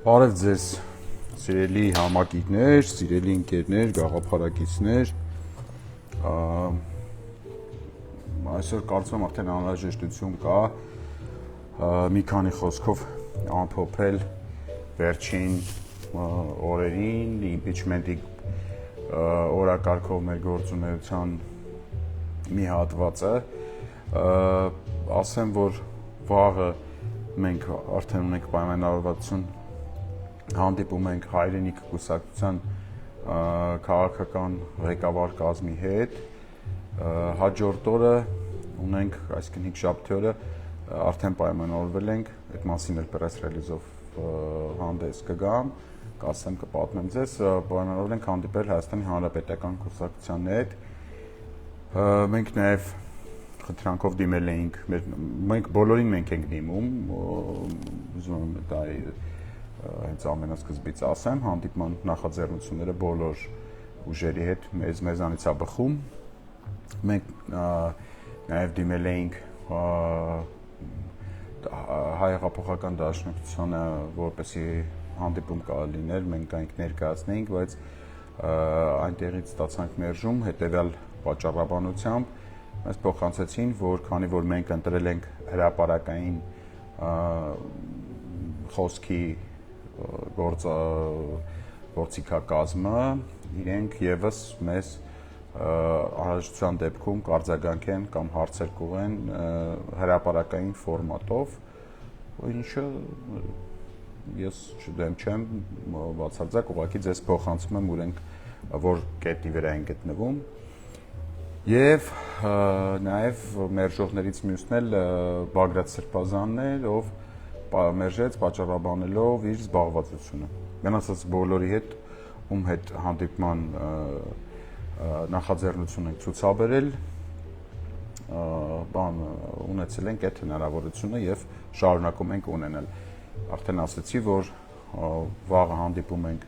Բարև ձեզ, սիրելի համակիցներ, սիրելի ընկերներ, գաղափարակիցներ, այսօր կարծում եմ արդեն անհրաժեշտություն կա մի քանի խոսքով ամփոփել վերջին օրերին impeachment-ի օրակարգով մեր գործունեության մի հատվածը, ասեմ, որ վաղը մենք արդեն ունենք պայմանավորվածություն հանդիպում ենք հայրենիք կուսակցության քաղաքական ղեկավար կազմի հետ, հաջորդ օրը ունենք, այսինքն 5 շաբթի օրը արդեն պայմանավորվել ենք, այդ մասին էլ press release-ով հանդես կգամ, կասեմ, կպատմեմ ձեզ, պայմանավորվել ենք հանդիպել Հայաստանի Հանրապետական կուսակցության հետ, մենք նաև խնդրանքով դիմել էինք, մենք բոլորին մենք ենք դիմում, ուզում եմ դա հենց ամենասկզբից ասեմ, հանդիպման նախաձեռնությունները բոլոր ուժերի հետ մեզանից է բխում, մենք նաև դիմել էինք Հայ հեղափոխական դաշնակցությանը, որպեսզի հանդիպում կլիներ, մենք այնք ներկայացնեինք, բայց այնտեղից ստացանք մերժում, հետևյալ պատճառաբանությամբ մեզ փոխանցեցին, որ քանի որ մենք ընտրել ենք հրապարակային խոսքի գործիքակազմը, իրենք եւս մեզ անհրաժեշտության դեպքում կարձագանքեն կամ հարցեր կուղեն հրապարակային ֆորմատով, ինչը ես չդեմ չեմ, բացարձակ ուղղակի ձեզ փոխանցում եմ ունենք որ կետի վրա են գտնվում եւ նաեւ մերժողներից մյուսն էլ Բագրատ Սրբազանն էր, ով մերժեց պատճառաբանելով իր զբաղվածությունը։ Մենասած բոլորի հետ ում հետ հանդիպման նախաձեռնություն ենք ցուցաբերել, ունեցել ենք այդ հնարավորությունը եւ շարունակում ենք ունենալ։ Արդեն ասացի, որ վաղը հանդիպում ենք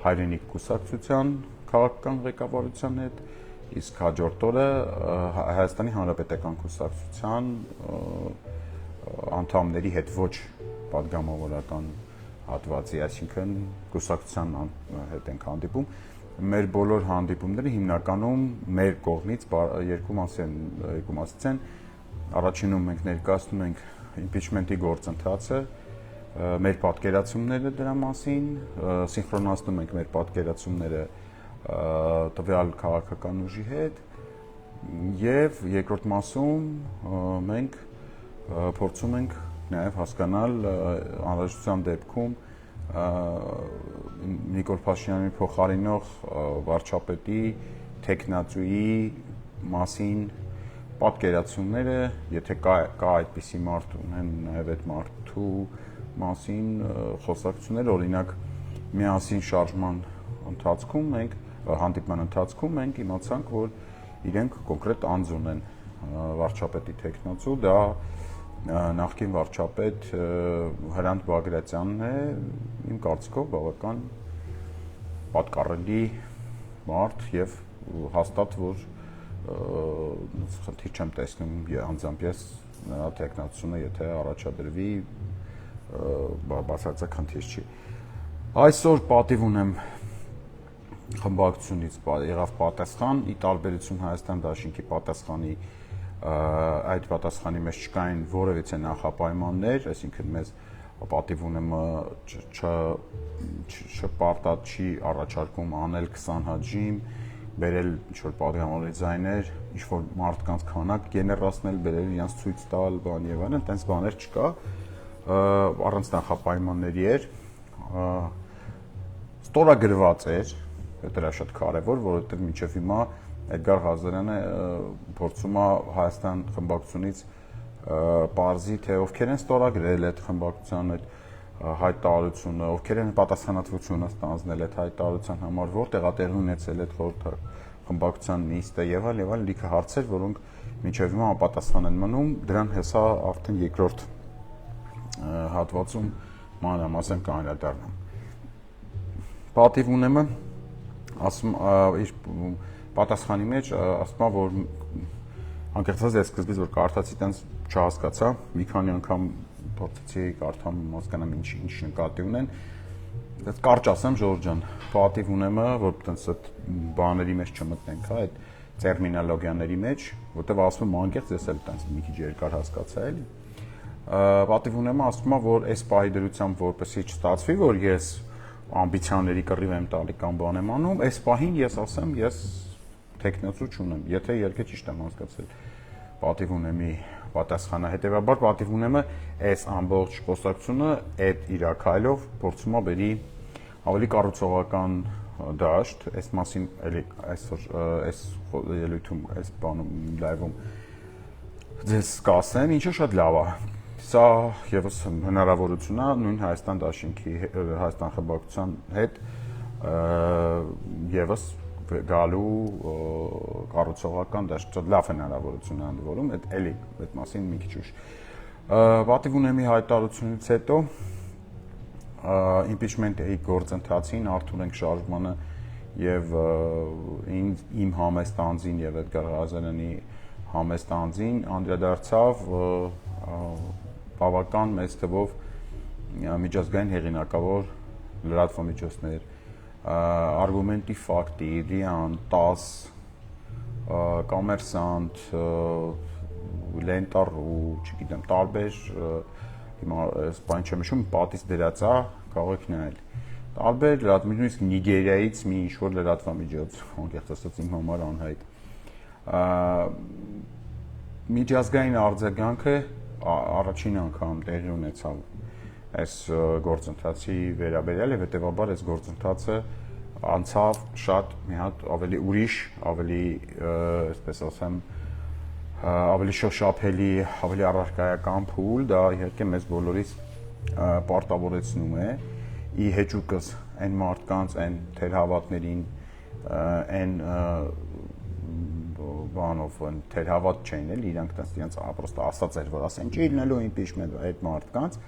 հայրենիք կուսակցության քաղաքական ղեկավարության հետ, իսկ հաջորդ օրը Հայաստանի Հանրապետական կուսակցության անդամների հետ ոչ պատգամավորական հատվածի, այսինքն կուսակցության հետ ենք հանդիպում։ Մեր բոլոր հանդիպումները հիմնականում մեր կողմից երկու մասից են։ Առաջինում մենք ներկայացնում ենք impeachment-ի գործընթացը, մեր պատկերացումները դրա մասին, սինխրոնացնում ենք մեր պատկերացումները տվյալ քաղաքական ուժի հետ եւ երկրորդ մասում մենք փորձում ենք նաեւ հասկանալ անհրաժեշտության դեպքում Նիկոլ Փաշինյանի փոխարինող վարչապետի տեխնացուի մասին պատկերացումները, եթե կա այդպիսի մարդ ունեն նաեւ այդ մարդու մասին խոսակցություններ, օրինակ միասին շարժման ընթացքում մենք հանդիպման ընթացքում մենք իմացանք, որ իրենք կոնկրետ անձ ունեն վարչապետի տեխնացու, դա նախկին վարչապետ Հրանտ Բագրատյանն է, իմ կարծիքով բավական պատկառելի մարդ եւ հաստատ որ խնդիր չեմ տեսնում անձամբ ես նրա տեխնացությունը եթե առաջադրվի բացարձակ խնդիր չի։ Այսօր պատիվ ունեմ խմբակցությունից եղավ պատասխան, ի տարբերություն Հայաստան Դաշինքի պատասխանի այդ պատասխանի մեջ չկային որևիցե նախապայմաններ, այսինքն մեզ պատիվ ունեմ չպարտատ չի առաջարկում անել 20 հաջիմ, բերել ինչ-որ պատգամավորի ձայներ, ինչ-որ մարդկանց քանակ գեներացնել, բերել իրենց ցույց տալ, բան եւ այլն, այդպես բաներ չկա, առանց նախապայմանների էր, ստորագրված էր, դա շատ կարևոր, որովհետեւ մինչեւ հիմա Էդգար Ղազարյանը փորձում է Հայաստան խմբակցությունից պարզի, թե ովքեր են ստորագրել այդ խմբակցության այդ հայտարարությունը, ովքեր են պատասխանատվությունը ստանձնել այդ հայտարարության համար, որտեղ է տեղի ունեցել այդ խմբակցության նիստը եւ այլն, լիքը հարցեր, որոնք մինչեւ հիմա անպատասխան են մնում, դրան հեսա արդեն երկրորդ հատվածում մանրամասն կանդրադառնամ։ Պատիվ ունեմը ասում իր պատասխանի մեջ ասում է, որ անկեղծած ես սկզբից որ կարդացի, տենց չհասկացա, մի քանի անգամ փորձեցի կարդամ հասկանամ ինչ նկատի ունեն, Դες կարճ ասեմ Ժորժ ջան, պատիվ ունեմ, որ տենց այդ բաների մեջ չմտնենք, հա, այդ տերմինոլոգիաների մեջ, որտեվ ասում եմ անկեղծ ես էլ տենց մի քիչ երկար հասկացա էլի։ Պատիվ ունեմ ասում եմ, որ այս պահի դրությամբ որպեսի չստացվի, որ ես ամբիցիաների կռիվ եմ տալի կամ բան եմ անում, այս պահին ես ասեմ, ես տեխնոցու չունեմ, եթե երկը ճիշտ եմ հասկացել։ Պատիվ ունեմի պատասխանը, հետեւաբար պատիվ ունեմը այս ամբողջ խոսակցությունը այդ իրակայլով փորձում է բերի ավելի կառուցողական դաշտ, այս մասին էլի այսօր այս ելույթում, այս բանում լայվում ձեզ կասեմ, ինչը շատ լավ է։ Սա եւս հնարավորություն է նույն Հայաստան դաշինքի, Հայաստան խմբակցության հետ եւս գալու կառուցողական դաշտ, շատ լավ հնարավորություն է ընդ որում, էլի այդ մասին մի քիչ ուշ։ Պատիվ ունեմի հայտարարությունից հետո impeachment-ի գործընթացին Արթուր շարժմանը եւ իմ համեստ անձին եւ Էդգար Ղազարյանի համեստ անձին անդրադարձավ բավական մեծ թվով միջազգային հեղինակավոր լրատվամիջոցներ, Argumenti Fakti, Rian, TASS, Կոմերսանտ, Լենտարու, չգիտեմ, տարբեր հիմա բան չեմ հիշում, պատից դրած է, կարող եք նայել։ Տարբեր լրատվամիջոցից Նիգերիայից մի ինչ-որ լրատվամիջոց, անկեղծ ասած իմ համար անհայտ։ Միջազգային արձագանքը առաջին անգամ տեղի ունեցավ այս գործընթացի վերաբերյալ եւ հետեւաբար այս գործընթացը անցավ շատ մի հատ ավելի ուրիշ, ավելի, այսպես ասեմ, ավելի շոշափելի, ավելի առարկայական փուլ, դա իհարկե մեզ բոլորիս պարտավորեցնում է ի հեճուկս այն մարդկանց, այն թերհավատներին, այն բանով թերհավատ չէին էլ, իրանք տենց պրոստը ասած էր, որ ասեն չի լինելու impeachment այդ մարդկանց,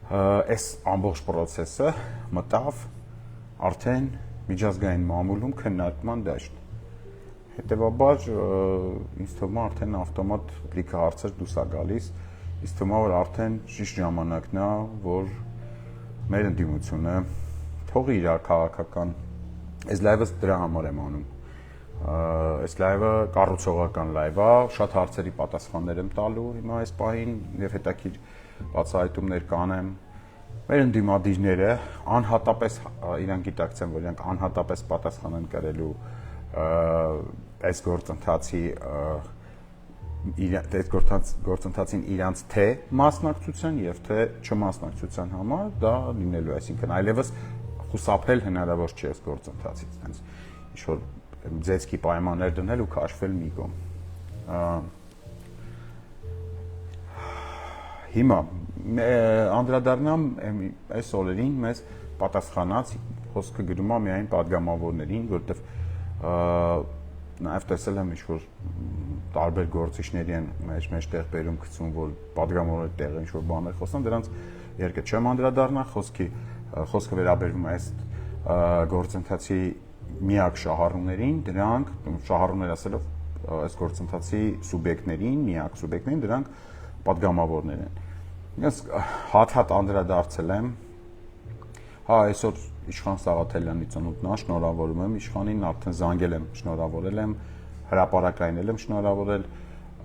այս ամբողջ process-ը մտավ արդեն միջազգային մամուլում քննարկման դաշտ։ Հետևաբար ինձ թվում է արդեն ավտոմատ լիքը հարցեր դուրս է գալիս, ինձ թվում է որ արդեն ճիշտ ժամանակն է, որ մեր ընդդիմությունը թողի իր քաղաքական, այս լայվը դրա համար եմ անում։ Այս լայվը կառուցողական լայվ է, շատ հարցերի պատասխաններ եմ տալու հիմա այս պահին եւ հետաքրքիր բացահայտումներ կանեմ։ Մեր ընդդիմադիրները անհատապես իրանք գիտակցեն, որ իրանք անհատապես պատասխան են կրելու այս գործընթացին իրանց թե մասնակցության եւ թե չմասնակցության համար դա լինելու, այսինքն այլևս խուսափել հնարավոր չէ այս գործընթացից, այնց ինչ որ ձեզքի պայմաններ դնել ու քաշվել մի կողմ։ Հիմա անդրադառնամ այս օրերին մեզ պատասխանած խոսքը գրում է միայն падգամավորներին, որտեվ նաև տեսել եմ ինչ-որ տարբեր գործիչների են մեջտեղ բերում գցում, որ падգամավորների տեղ ինչ-որ բաներ խոսան, դրանց իհարկե չեմ անդրադառնա, խոսքը վերաբերվում է այս գործընթացի միակ շահառուներին, դրանք շահառուներ ասելով այս գործընթացի սուբյեկտներին, միակ սուբյեկտներին, դրանք падգամավորներ են։ Ես հատ-հատ անդրադարձել եմ, հա այսօր Իշխան Սաղաթելյանի ծնունդն է, շնորհավորում եմ Իշխանին, արդեն զանգել եմ, շնորհավորել եմ, հրապարակայնել եմ շնորհավորել,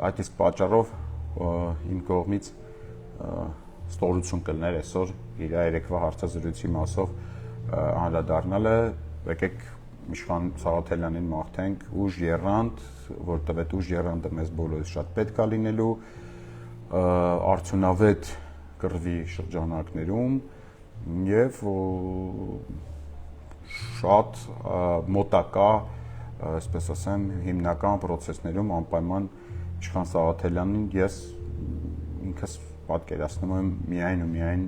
այդ իսկ պատճառով իմ կողմից ստորություն կլներ այսօր իր երեկվա հարցազրույցի մասով անդրադառնալը, եկեք Իշխան Սաղաթելյանին մաղթենք ուժ եռանդ, որտեղ այդ ուժ եռանդը մեզ բոլորիս շատ պետք է լինելու, արդյունավետ կռվի շրջանակներում եւ շատ մոտակա, այսպես ասեմ, հիմնական process-ներում անպայման Իշխան Սաղաթելյանին ես ինքս պատկերացնում եմ միայն ու միայն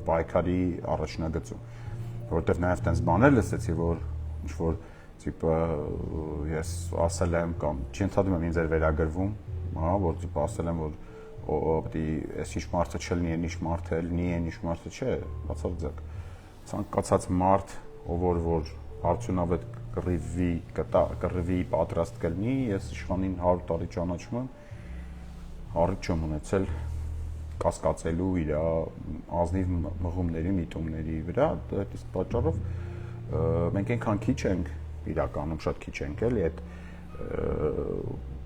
պայքարի առաջնագծում, որովհետեւ նաեւ տենց բաներ լսեցի, որ ինչ որ տիպը ես ասել եմ կամ չընդհանրում եմ ինձ էր վերագրվում, հա, որ տիպը ասել եմ, որ պետք է այս ինչ մարդը չլինի, այն ինչ մարդը լինի, այն ինչ մարդը չէ, բացարձակ ցանկացած մարդ, ով որ արդյունավետ կռվի պատրաստ կլինի, ես Իշխանին 100 տարի ճանաչում եմ, առիթ չեմ ունեցել կասկածելու իր ազնիվ մղումների, միտումների վրա, այդ իսկ պատճառով մենք այնքան քիչ ենք, իրականում շատ քիչ ենք էլի այդ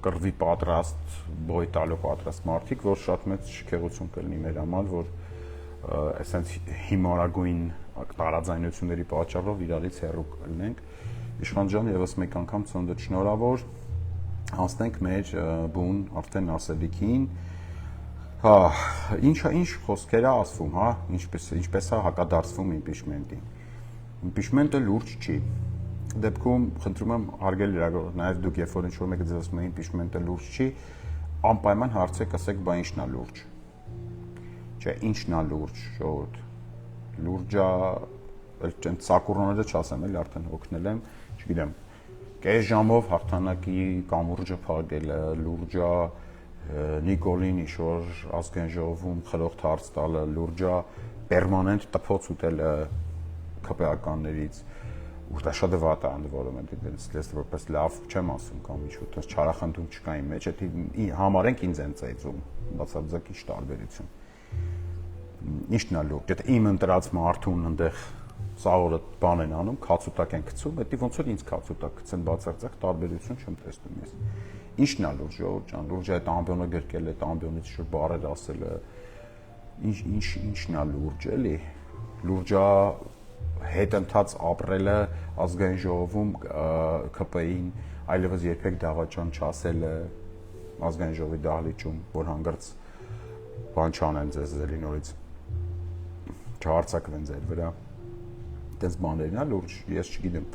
կռվի պատրաստ, բոյ տալու պատրաստ մարդիկ, որ շատ մեծ շքեղություն կլինի մեր համար, որ այսպես հիմարագույն տարաձայնությունների պատճառով իրարից հեռու կլինենք։ Իշխան ջան, եւս մեկ անգամ ծննդդ շնորհավոր, անցնենք մեր բուն արդեն ասելիքին։ Հա, ինչ խոսքեր է ասվում, հա, ինչպես է հակադարձվում իմպիչմենտին։ Իմպիչմենտը լուրջ չի։ Դեպքում խնդրում եմ հարգել իրագործ, նաև դուք երբ որ ինչ-որ մեկը ձեզ ասում է իմպիչմենտը լուրջ չի, անպայման հարցեք, ասեք, բա ինչն է լուրջ։ Չէ, ինչն է լուրջ, ժողովուրդ։ Լուրջա, այլ սակուրները չասեմ, էլ արդեն հոգնել եմ, չգիտեմ, կես ժամով հաղթանակի կամուրջը փակելը, լուրջա Նիկոլին ինչ-որ ազգային ժողովում խրոխտ հարց տալը, լուրջա պերմանենտ տփոց ուտելը ԿՊԱ-ականներից, ու դա շատ վատ է ընդ որում, դες որպես լավ չեմ ասում կամ ինչ-որ տես չարախնդում չկա իմ մեջ, դա համարենք ինձ են ծեծում, բացարձակ ինչ տարբերություն։ Ինչն է լուրջ, եթե իմ ընտրած մարդուն այնտեղ սաղորը բան են անում, քացուտակ են գցում, դա ոնց որ ինձ քացուտակ գցեն, բացարձակ տարբերություն չեմ տեսնում ես։ Ինչն է լուրջ, ժողովուրդ ջան, լուրջ է այդ ամբիոնը գրկել, այդ ամբիոնից շուտ բառեր ասելը, ինչն է լուրջ, էլի։ Լուրջա հետընթաց ապրելը ազգային ժողովում ԿՊ-ին, այլևս երբեք դավաճան չասելը ազգային ժողովի դահլիճում, որ հանգարց բան չանեն ձեզ էլի նորից չհարցակվեն ձեր վրա։ Այդպես բաներն է լուրջ, ես չգիտեմ։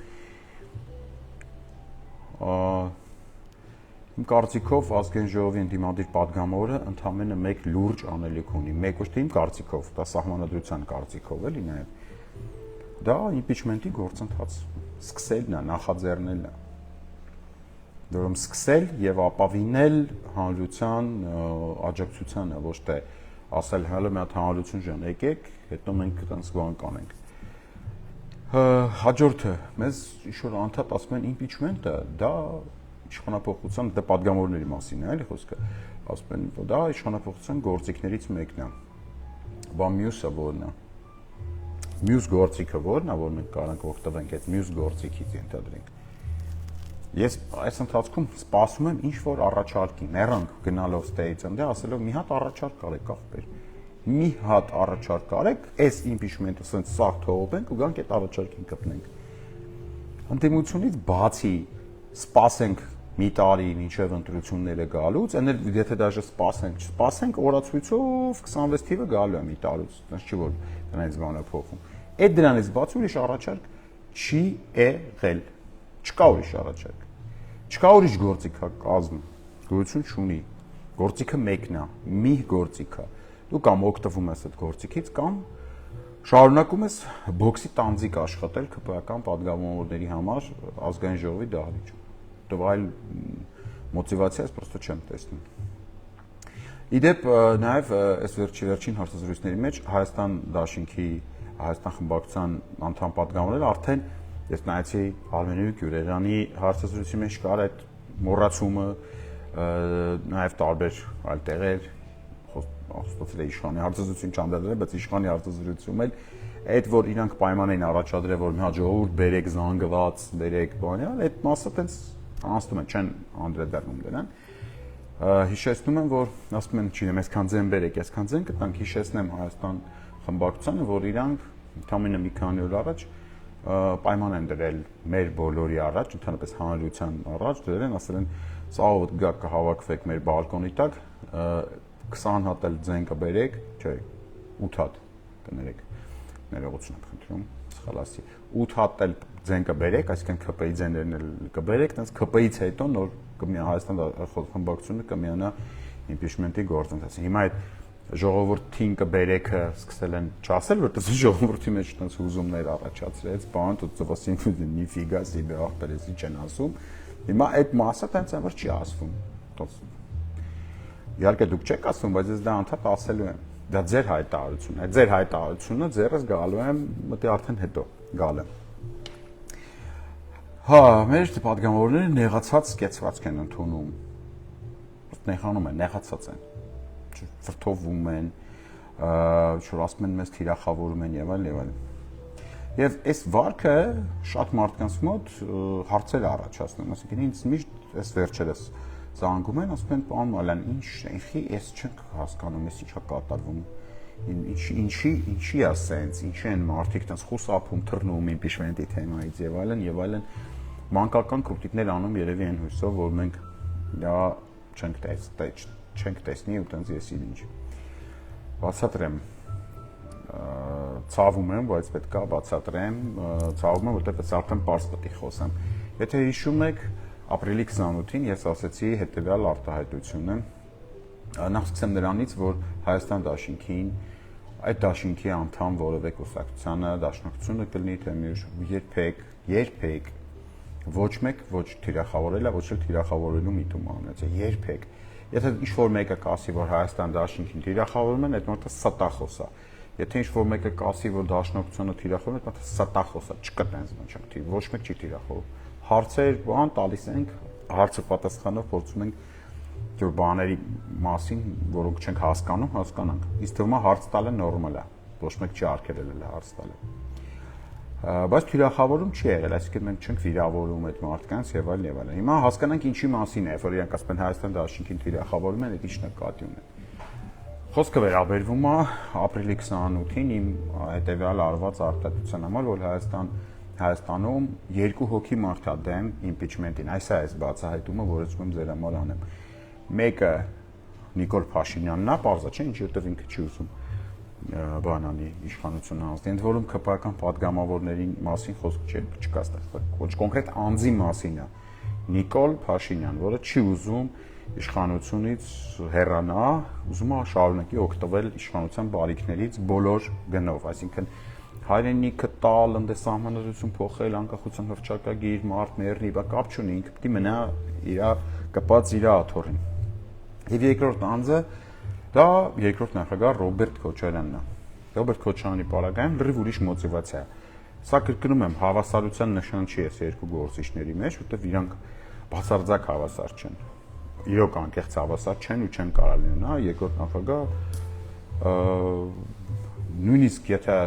Իմ կարծիքով ազգային ժողովի ընդդիմադիր падգամավորը ընդամենը մեկ լուրջ անելիք ունի, մեկ ոչ թե իմ կարծիքով, դա սահմանադրության կարծիքով էլի նաև։ Դա իմպիչմենտի գործընթաց սկսելն է, նախաձեռնելն է։ Դուրում սկսել եւ ապավինել հանրության աջակցությանը, ոչ թե ասել հələ մի հատ հանրություն ջան, եկեք, հետո մենք այդպես բան կանենք։ Հաջորդը մեզ ինչ-որ անդադ ասում են իմպիչմենտը, դա իշխանապողության, դա падգամավորների մասին է, էլի խոսքը, ասում են, դա իշխանապողության գործիքներից մեկն է։ Բա մյուսը որն է։ Մյուս գործիքը որն է, որ մենք կարանք օգտվենք այդ մյուս գործիքից ենթադրենք։ Ես այս ընթացքում սպասում եմ ինչ-որ առաջարկի, մեռանք գնալով ստեյից ընդե, ասելով մի հատ առաջարկ արեք ախպեր։ Մի հատ առաջարկ արեք, այս իմպիչմենտը ասենց սաղ թողենք ու գանք այդ առաջարկին կպնենք։ Ընդդիմությունից բացի սպասենք մի տարի մինչև ընտրությունները գալուց, այլ եթե դաժե սպասենք օրացույցով 26 թիվը գալու է մի տարուց, այնպես չի որ դրանից բանը փոխում։ Այդ դրանից բացի ուրիշ առաջարկ չի եղել։ Չկա ուրիշ առաջարկ։ Չկա ուրիշ գործիքակազմ, գոյություն չունի։ Գործիքը մեկն է, մի գործիք է։ Դու կամ օգտվում ես այդ գործիքից, կամ շարունակում ես բոքսի տանձիկ աշխատել ԿՊԱ-ական падգամավորների համար ազգային ժողովի դահլիճում։ Դու այլ մոտիվացիա ես պրոստը չեմ տեսնում։ Իդեպ նաև այս վերջին հարցազրույցների մեջ Հայաստան դաշինքի Հայաստան խմբակցության անդամ падգամավորները արդեն ես նայեցի Արմենի Գյուրերյանի հարցազրույցի մեջ կար այդ մոռացումը, նաև տարբեր այլ տեղեր խոստացել է իշխանի հարցազրույցին չանդրադառնալ, բայց իշխանի հարցազրույցում էլ այդ որ իրանք պայման էին առաջադրել, որ մի հատ ժողովուրդ բերեք զանգված, բերեք բանյալ, այդ մասը տենց անցնում են, չեն անդրադառնում դրան։ Հիշեցնում եմ, որ ասում են, չգիտեմ, այսքան ձեն բերեք, այսքան ձեն կտանք, հիշեցնեմ Հայաստան խմբակցությանը, որ իրանք ընդամենը մի քանի օր առաջ պայման են դրել մեր բոլորի առաջ, ընդհանրապես հանրության առաջ դրել են, ասել են, սաղ գաք կհավաքվեք մեր բալկոնի տակ, 20 հատ էլ ձեն կբերեք, չէ, 8 հատ կներեք, ներողություն եմ խնդրում, սխալացի, 8 հատ էլ ձեն կբերեք, այսինքն ԿՊ-ի ձեներն էլ կբերեք, տենց ԿՊ-ից հետո նոր Հայաստան խմբակցությունը կմիանա իմպիչմենտի գործընթացին։ Հիմա այդ ժողովրդին կբերեքը սկսել են չասել, որտեղ ժողովրդի մեջ տենց հուզումներ առաջացրեց, բան тут ծվասին նիֆիգա սիբե ախպերեսի չեն ասում։ Հիմա այդ մասը տենց ամր չի ասվում։ Իհարկե դուք չեք ասում, բայց ես դա անդադ ասելու եմ։ Դա ձեր հայտարարությունն է, ձեր հայտարարությունը ձերս գալու եմ, մտի արդեն հետո գալ եմ։ Հա, մեր падգամավորները նեղացած սկեցվածք են ընդունում։ Նեղանում են, նեղացած են։ Վրդովում են, որ ասում են մեզ թիրախավորում են եւ այլն։ Եվ այս վարքը շատ մարդկանց մոտ հարցեր առաջացնում, ասենք ինձ միշտ այս վերջերս զանգում են, ասում են պարոն Մալյան, ինչի էս չենք հասկանում, էս ինչա կատարվում, ինչի է սենց, ինչի են մարդիկ տենց խուսափում, թռնում իմպիչմենտի թեմայից եւ այլն, մանկական կոպտիկներ անում երևի այն հույսով, որ մենք դա չենք տեսնի ու տենց ես ինչ։ Բացատրեմ, ցավում եմ, բայց պետք է բացատրեմ, ցավում եմ, որտեղ արդեն պարզ պետք է խոսեմ։ Եթե հիշում եք, ապրիլի 28-ին ես ասացի հետևյալ արտահայտությունը, նախ սկսեմ նրանից, որ Հայաստան դաշինքին, այդ դաշինքի անդամ որևէ կուսակցությանը դաշնակցությունը կլինի, թե երբեք ոչ մեկ ոչ թիրախավորել է, ոչ էլ թիրախավորելու միտում անեցել, երբեք։ Եթե ինչ-որ մեկը կասի, որ Հայաստան դաշինքին թիրախավորում են, այդ մարդը ստախոս է։ Եթե ինչ-որ մեկը կասի, որ դաշնակցությունը թիրախորում է, այդ մարդը ստախոս է, չկա տենց բան, ոչ մեկ չի թիրախորում։ Հարցեր, բան տալիս ենք, հարցը պատասխանով փորձում ենք որ բաների մասին, որոնք չենք հասկանում, հասկանանք։ Իսկ թվում է հարց տալը նորմալ է, ոչ մեկ չի արգելել հարց տալը։ Բայց թիրախավորում չի եղել, այսինքն մենք չենք վիրավորում այդ մարդկանց եւ այլն։ Հիմա հասկանանք ինչի մասին է, որ իրանք ասում են Հայաստան դաշինքին թիրախավորում են, այդ ի՞նչ նկատի ունեն։ Խոսքը վերաբերվում է ապրիլի 28-ին իմ հետեւյալ արված արտահայտության համար, որ Հայաստանում երկու հոգի մարդ է դեմ իմպիչմենտին, այս է այս բացահայտումը, որը ուզում եմ ձեր համար անեմ։ Մեկը Նիկոլ Փաշինյանն է, պարզա չէ, ինչի որտեղ ինքը չի ուզում բանանի իշխանությունը անցնի, ընդ որում ԿՊԱ-կան падգամավորների մասին խոսք չկա այստեղ, ոչ կոնկրետ անձի մասին է։ Նիկոլ Փաշինյան, որը չի ուզում իշխանությունից հեռանա, ուզում է շարունակի օգտվել իշխանության բարիքներից բոլոր գնով, այսինքն հայրենիքը տալ, ընդեսահմանադրություն փոխել, անկախության հռչակագիր, մարդ մեռնի, բա կապ չունի, ինքը պետք է մնա իր կպած իր աթոռին։ Եվ երկրորդ անձը դա երկրորդ նախագահ Ռոբերտ Քոչարյանն է։ Ռոբերտ Քոչարյանի պարագայում լրիվ ուրիշ մոտիվացիա է։ Սա կրկնում եմ, հավասարության նշան չի այս երկու գործիչների մեջ, որտեղ իրանք բացարձակ հավասար չեն։ Իրոք անկեղծ հավասար չեն ու չեն կարող լինել, հա, երկրորդ նախագահ նույնիսկ եթե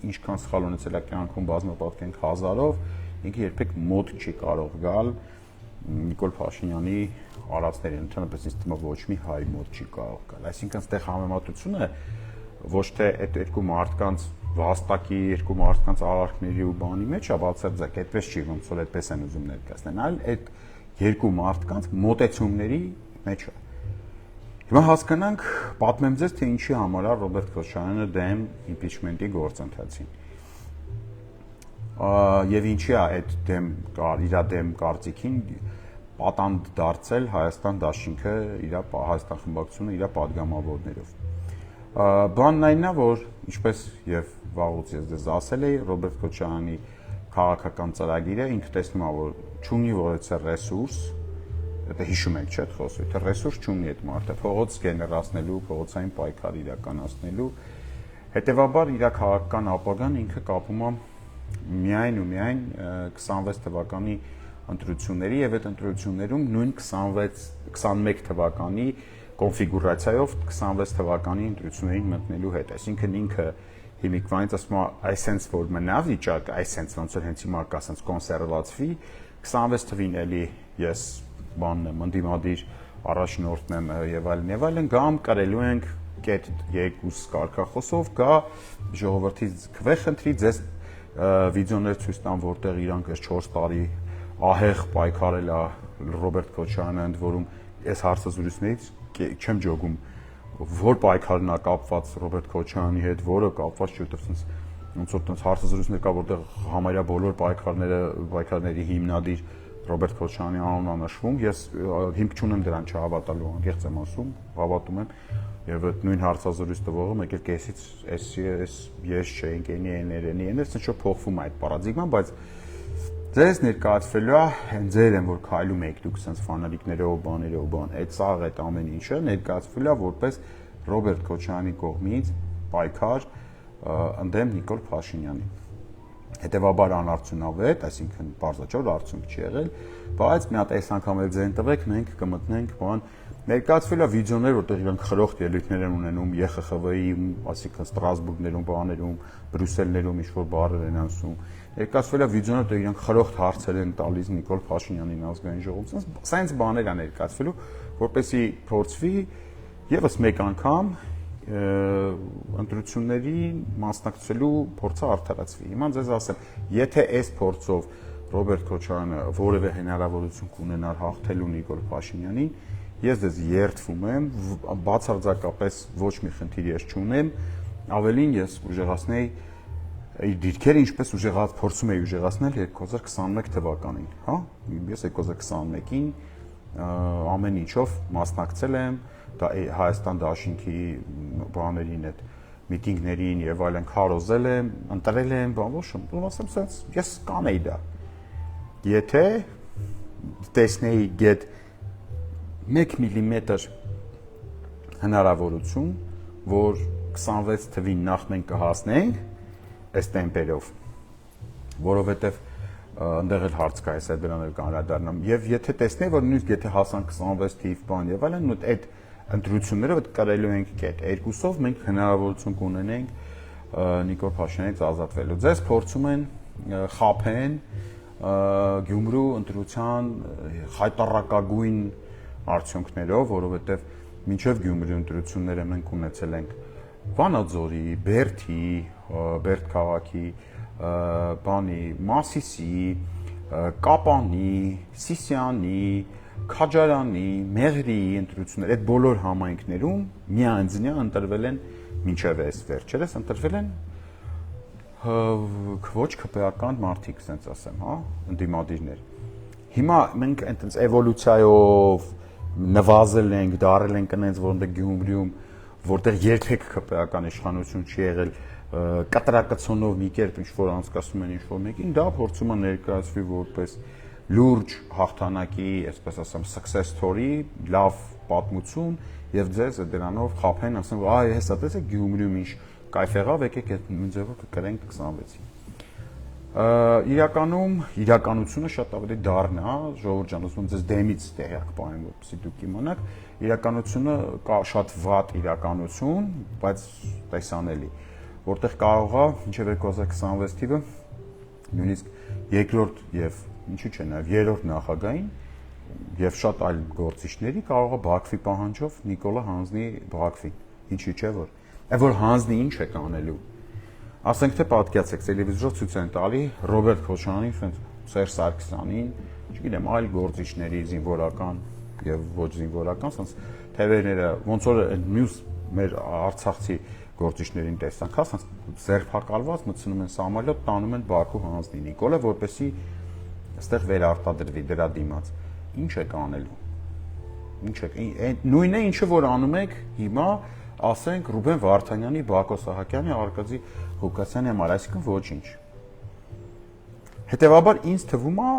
ինչքան սխալ ունեցել է կյանքում բազմապատկենք հազարով, ինքը երբեք մոտ չի կարող գալ Նիկոլ Փաշինյանի արածների, ընդհանրապես ինձ թվում է ոչ մի հայ մոտ չի կարող գալ։ Այսինքն այդտեղ համեմատությունը ոչ թե այդ երկու մարդկանց վաստակի, երկու մարդկանց արարքների ու բանի մեջ է բացարձակ, այդպես չի, ոնց որ այդպես են ուզում ներկայացնել, այլ այդ երկու մարդկանց մոտեցումների մեջ է։ Հիմա հասկանանք, պատմեմ ձեզ, թե ինչի համար է Ռոբերտ Քոչարյանը դեմ իմպիչմենտի գործընթացին։ Եվ ինչի է այդ իր դեմ կարծիքին պատանդ դարձել Հայաստան դաշինքը, Հայաստան խմբակցությունը իր падգամավորներով։ Բանն այնն է, որ ինչպես եւ վաղուց ես դες ասել էի, Ռոբերտ Քոչարյանի քաղաքական ծրագիրը ինքը տեսնում է, որ չունի որևէ ռեսուրս, դա հիշում եք, չէ՞, խոսում, թե ռեսուրս չունի այդ մարդը, փողոց գեներացնելու, փողոցային պայքար իրականացնելու, հետեւաբար իր քաղաքական ապագան ինքը կապում է միայն ու միայն 26 թվականի ընտրությունների եւ այդ ընտրություններում նույն 21 թվականի կոնֆիգուրացիայով 26 թվականի ընտրություններին մտնելու հետ, այսինքն ինքը հիմիկվանից ասում է այսենց որ մնա վիճակը, այսենց ոնց որ հենց հիմա կա ասենց կոնսերվացվի 26 թվին էլի ես բանն եմ, ընդդիմադիր առաջնորդն եմ եւ այլն, գամ կարելու ենք կետ 2 կարգախոսով գա ժողովրդից քվե խնդրի ձեզ վիդեոներ ցույց տան, որտեղ իրանք այս 4 տարի ահեղ պայքարել է Ռոբերտ Քոչարյանը, ընդ որում այս հարցազրույցներից չեմ ջոգում, որ պայքարն է կապված Ռոբերտ Քոչարյանի հետ, որը կապված չի, որտեղ ոնց որ տենց հարցազրույցներ կա, որտեղ համարյա բոլոր պայքարների հիմնադիր Ռոբերտ Քոչարյանի անունն է նշվում, ես հիմք չունեմ դրան չհավատալու, անկեղծ եմ ասում, հավատում եմ, եւ այդ նույն հարցազրույց տվողը մեկ էլ կեսից էս ես չէինք էնի, ասես ինչ-որ փոխվում է այդ պարադիգման, բայց ձեզ ներկայացվելու է հենց ձեր են որ քայլում եք դուք sense ֆանատիկներով, բաներով, այդ սաղ այդ ամեն ինչը ներկայացվելու է որպես Ռոբերտ Քոչարյանի կողմից պայքար ընդդեմ Նիկոլ Փաշինյանի։ Հետևաբար անարդյունավետ, այսինքն բարձրաճոր արդյունք չի եղել, բայց մի հատ այս անգամ էլ ձեն տվեք, մենք կմտնենք բան Ներկայացվել է վիդեոներ, որտեղ իրանք խրոխտ ելույթներ են ունենում ԵԽԽՎ-ի, այսինքն Ստրասբուրգներում, բաներում, Բրյուսելներում ինչ-որ բառեր են ասում։ Ներկայացվել է վիդեոներ, որտեղ իրանք խրոխտ հարցեր են տալիս Նիկոլ Փաշինյանին ազգային ժողովում։ Սենց բաներ է ներկայացվելու, որպեսզի փորձվի եւս մեկ անգամ ընտրությունների մասնակցելու փորձը արդարացվի։ Հիմա ձեզ ասեմ, եթե այս փորձով Ռոբերտ Քոչարյանը որևէ հնարավորություն կունենար հաղթելու Նիկոլ Փաշինյանին, ես դες երդվում եմ, բացարձակապես ոչ մի խնդիր ես չունեմ, ավելին ես ուժեղացնեի իր դիրքերը, ինչպես փորձում էի ուժեղացնել 2021 թվականին, հա? Ես 2021-ին ամեն ինչով մասնակցել եմ, դա Հայաստան դաշինքի բաներին այդ միտինգներին եւ այլն քարոզել եմ, ընտրել եմ, բան ոչ, ասեմ, sense ես կանեի դա։ Եթե տեսնեի գետ 1 միլիմետր հնարավորություն, որ 26 թվին նախ մենք կհասնենք այս տեմպերով, որովհետեւ այնտեղ էլ հարց կա, այսա դրան էլ կանրադառնամ, եւ եթե տեսնեի, որ նույնիսկ եթե հասանք 26 թիվ բան եւ այլն, այդ ընտրությունները այդ կարելի ենք կետ երկուսով մենք հնարավորություն կունենենք Նիկոլ Փաշինյանից ազատվելու։ Ձեզ փորձում են խաբեն Գյումրու ընտրության խայտառակագույն արդյունքներով, որովհետև մինչև Գյումրի ընտրությունները մենք ունեցել ենք Վանաձորի, Բերդի, Բերդ քաղաքի, բանի, Մասիսի, Կապանի, Սիսիանի, Քաջարանի, Մեղրիի ընտրություններ, այդ բոլոր համայնքներում միանձնյա ընտրվել են մինչև այս վերջերս ընտրվել են ոչ քպեական մարդիկ, ասենց ասեմ, հա, ընդդիմադիրներ։ Հիմա մենք այնտենց էվոլյուցիայով նվազել ենք, դարել ենք այնց, որոնց Գյումրիում, որտեղ երբեք քպեական իշխանություն չի եղել, կտրակցոնով մի կերպ ինչ-որ անցկացում են ինչ-որ մեկին, դա փորձում է ներկայացվի որպես լուրջ հաղթանակի, այսպես ասեմ, success story, լավ պատմություն եւ ձեզ դրանով խափեն, ասեն, այ հեսա տեսեք Գյումրիում ինչ կայֆ եղավ, եկեք այդ նույն ձևով կկրենք 26-ին։ Իրականում իրականությունը շատ ավելի դառն է, ժողովուրդ ջան, ասում եմ ձեզ դեմից տեղյակ բան, որպեսզի դուք իմանաք, իրականությունը կա շատ վատ իրականություն, բայց տեսանելի, որտեղ կարող է մինչև 2026 թիվը նույնիսկ երկրորդ եւ ինչու՞ չէ նաեւ երրորդ նախագահային եւ շատ այլ գործիչների կարող է Բաքվի պահանջով Նիկոլը հանձնի Բաքվին, ինչի՞ չէ որ հանձնի ինչ է կանելու։ Ասենք թե պատկերացեք, տելևիզորով ցույց են տալի Ռոբերտ Քոչարյանին, Սերժ Սարգսյանին, չգիտեմ, այլ գործիչների զինվորական եւ ոչ զինվորական, ասենց թևերները ոնց որ մյուս մեր արցախցի գործիչներին տեսանք, ասենց զերփակալված մտցնում են սամալյոտ, տանում են Բաքու հանձնի Նիկոլը, որպեսի այստեղ վերարտադրվի դրա դիմաց։ Ինչ է կանելու։ Ինչ է, նույնն է ինչը որ անում եք հիմա, ասենք Ռուբեն Վարդանյանի, Բակո Սահակյանի, Արկադի Ղուկասյանի համար, այսինքն ոչինչ։ Հետևաբար ինձ թվում է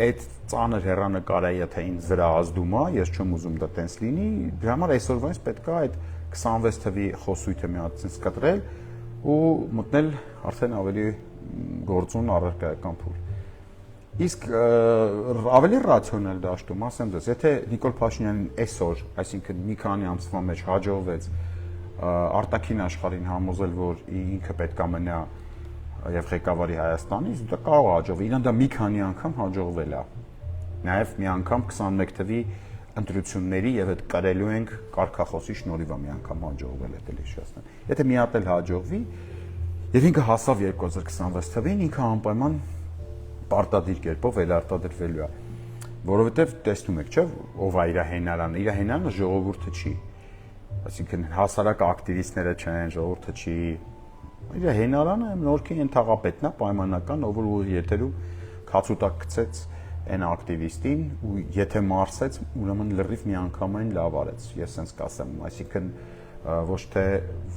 այդ ծանր հեռանկարը, եթե ինձ վրա ազդում է, ես չեմ ուզում դա տենց լինի, դրա համար այսօրվանից պետք է այդ 26 թվի խոսույթը մի հատ կտրել ու մտնել արդեն ավելի գործուն առարկայական փուլ։ Իսկ ավելի ռացիոնալ դաշտում, ասեմ ձեզ, եթե Նիկոլ Փաշինյանին այսօր, այսինքն մի քանի ամսվա մեջ հաջողվեց արտաքին աշխարհին համոզել, որ ինքը պետք է մնա եւ ղեկավարի Հայաստանից, դա կարող է հաջողվի, իրան դա մի քանի անգամ հաջողվել է։ Նաեւ մի անգամ 21 թվի ընտրությունների եւ այդ կարելու ենք կարգախոսի շնորհիվ մի անգամ հաջողվել է դելիշիասն։ Եթե մի հատ էլ հաջողվի եւ ինքը հասավ 2026 թվին, ինքը անպայման պարտադիր կերպով վերարտադրվելու է, որովհետև տեսնում եք, չէ՞, ով է իր հենարանը ժողովուրդը չի, այսինքն հասարակ ակտիվիստները չեն, ժողովուրդը չի, իր հենարանը նորքի ընդհանրապետն է, պայմանական, ով որ ուղիղ եթերում քացուտակ գցեց այն ակտիվիստին ու եթե մարսեց, ուրեմն լրիվ մի անգամային լավ արեց, ես sense կասեմ, այսինքն ոչ թե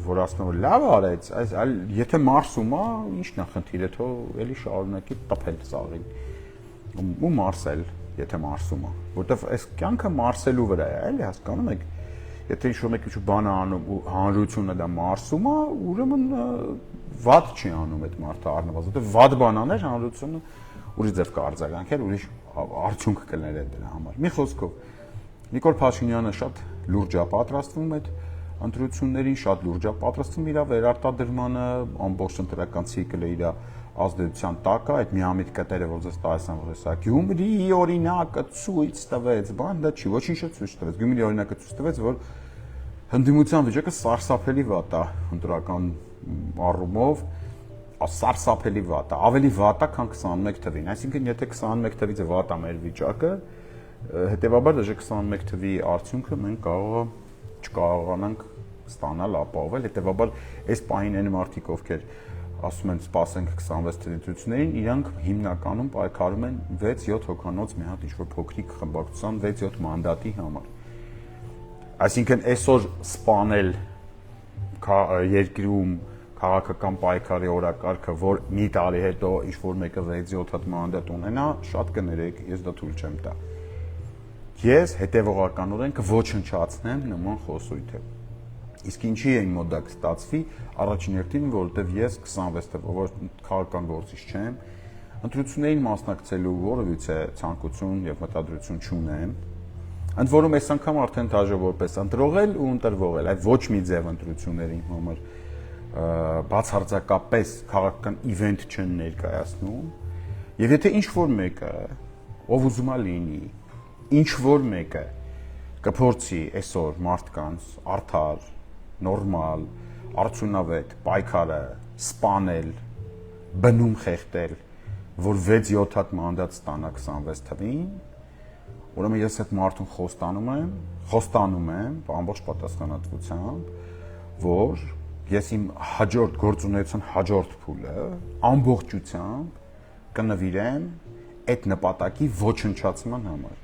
որ ասում որ լավ արեց, այլ եթե մարսում է, ի՞նչն է խնդիրը, թող էլի շարունակի տպել ծաղին ու մարսել, եթե մարսում է, որտեվ այս կյանքը մարսելու վրա է, էլի հասկանում եք, եթե ինչ-որ մեկ բան է անում ու հանրությունը դա մարսում է, ուրեմն վատ չի անում այդ մարդը առնվազն, որտեվ վատ բան աներ հանրությունը ուրիշ ձև կարձագանքեր, ուրիշ արդյունք կլներ դրա համար։ Մի խոսքով Նիկոլ Փաշինյանը շատ լուրջ է պատրաստվում այդ ընտրություններին, շատ լուրջ է պատրաստվում իր վերարտադրմանը, ամբողջ ընտրական ցիկլը իր ազդեցության տակ է, այդ միամիտ կտերը, որ ձեզ տալիս են, որ հեսա Գյումրիի օրինակը ցույց տվեց, բան դա չի, ոչինչ ցույց տվեց։ Գյումրիի օրինակը ցույց տվեց, որ հնդիմության վիճակը սարսափելի վատ է ընտրական առումով, սարսափելի վատ է, ավելի վատ է, քան 21 թվին։ Այսինքն, եթե 21 թվից վատ է մեր վիճակը, հետեւաբար դժե 21 թվի արդյունքը մենք չկարողանանք ստանալ, ապահովել, հետեւաբար այս պահին այն մարդիկ, ովքեր ասում են սպասենք 26 թվի ընտրություններին, իրանք հիմնականում պայքարում են 6-7 հոգանոց մի հատ ինչ-որ փոքրիկ խմբակցության 6-7 մանդատի համար։ Այսինքն այսօր սպանել երկրում քաղաքական պայքարի օրակարգը, որ մի տարի հետո ինչ-որ մեկը 6-7 հատ մանդատ ունենա, շատ կներեք, ես դա թույլ չեմ տա։ Ես հետևողականորեն կոչնչացնեմ նման խոսույթը։ Իսկ ինչի է իմ մոտ դա կստացվի, առաջին հերթին, որովհետև ես 26 թվով քաղաքական գործիչ չեմ, ընտրություններին մասնակցելու որևիցե ցանկություն եւ մտադրություն չունեմ, ընդ որում այս անգամ արդեն դաժե որպես ընտրողել ու ընտրվողել, այդ ոչ մի ձև ընտրությունների համար բացարձակապես քաղաքական իվենթ չեն ներկայացնում, եւ եթե ինչ-որ մեկը, ով ուզում է լինի, ինչ-որ մեկը կփորձի այսօր մարդկանց արդար, նորմալ, արդյունավետ պայքարը սպանել, բնում խեղդել, որ 6-7 հատ մանդատ ստանա 26 թվին, ուրեմն ես այդ մարդուն խոստանում եմ ամբողջ պատասխանատվությամբ, որ ես իմ հաջորդ գործունեության հաջորդ փուլը ամբողջությամբ կնվիրեմ այդ նպատակի ոչնչացման համար։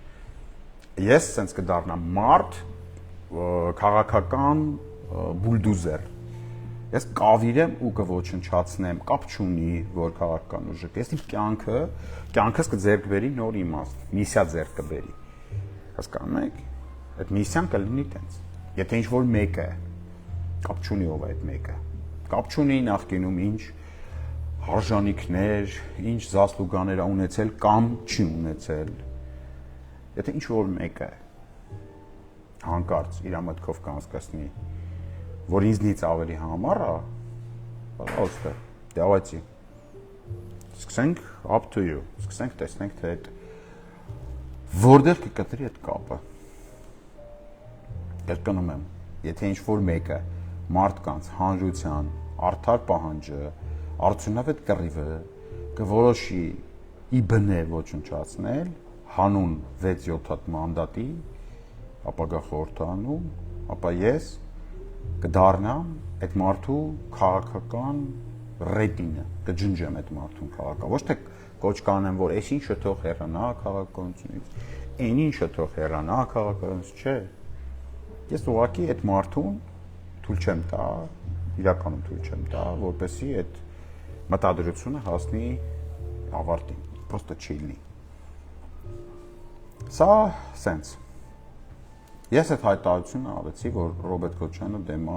Ես sense կդառնամ մարդ, քաղաքական բուլդուզեր։ Ես կավիրեմ ու կոչնչացնեմ, կապ չունի, որ քաղաքական ուժը։ Ես իմ կյանքս կձեռք բերի նոր իմաստ, միսիա ձեռք կբերի։ Հասկանում եք։ Այդ միսիան կլինի տենց։ Եթե ինչ-որ մեկը, կապ չունի ով է այդ մեկը, կապ չունի նախկինում ինչ արժանիքներ, ինչ զասլուգաներ ունեցել կամ չի ունեցել։ Եթե ինչ-որ մեկը հանկարծ իր մտքով կանցկացնի, որ ինձնից ավելի համառ է, պожалуйста, давайте. Սկսենք up to you. Սկսենք տեսնենք թե այդ որտեղ կկտրի այդ կապը։ Կրկնում եմ, եթե ինչ-որ մեկը մարդկանց հանրության արդար պահանջը, արդյունավետ կռիվը կորոշի ի բնե ոչնչացնել հանուն 6-7 հատ մանդատի ապագա խորհրդանում, ապա ես կդառնամ այդ մարդու քաղաքական ռետինը, կջնջեմ այդ մարդուն քաղաքական, ոչ թե կոչ կանեմ, որ այս ինչը թող հեռանա քաղաքականությունից, այն ինչը թող հեռանա քաղաքականությունից, չէ։ Ես ուղղակի այդ մարդուն թույլ չեմ տա, իրականում թույլ չեմ տա, որպեսզի այդ մտադրությունը հասնի ավարտին, պրոստը չի լինի։ Սա սենց։ Ես այդ հայտարարությունը արեցի, որ Ռոբերտ Քոչարյանը դեմ է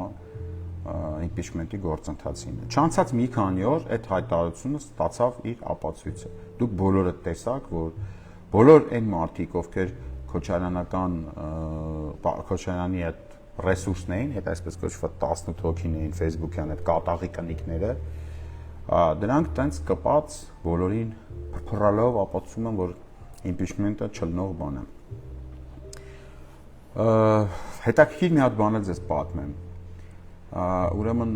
impeachment-ի գործընթացին։ Չանցած մի քանի օր այդ հայտարարությունը ստացավ իր ապացույցը։ Դուք բոլորը տեսաք, որ բոլոր այն մարդիկ, ովքեր Քոչարյանի այդ ռեսուրսն էին, այդ այսպես կոչված 18 հոգին էին Facebook-յան այդ կատաղի կնիկները, դրանք տենց կպած բոլորին փռփռալով ապացուցում են, որ impeachment-ը չլնող բան է։ Հետաքրքիր մի հատ բան էլ ձեզ պատմեմ։ Ուրեմն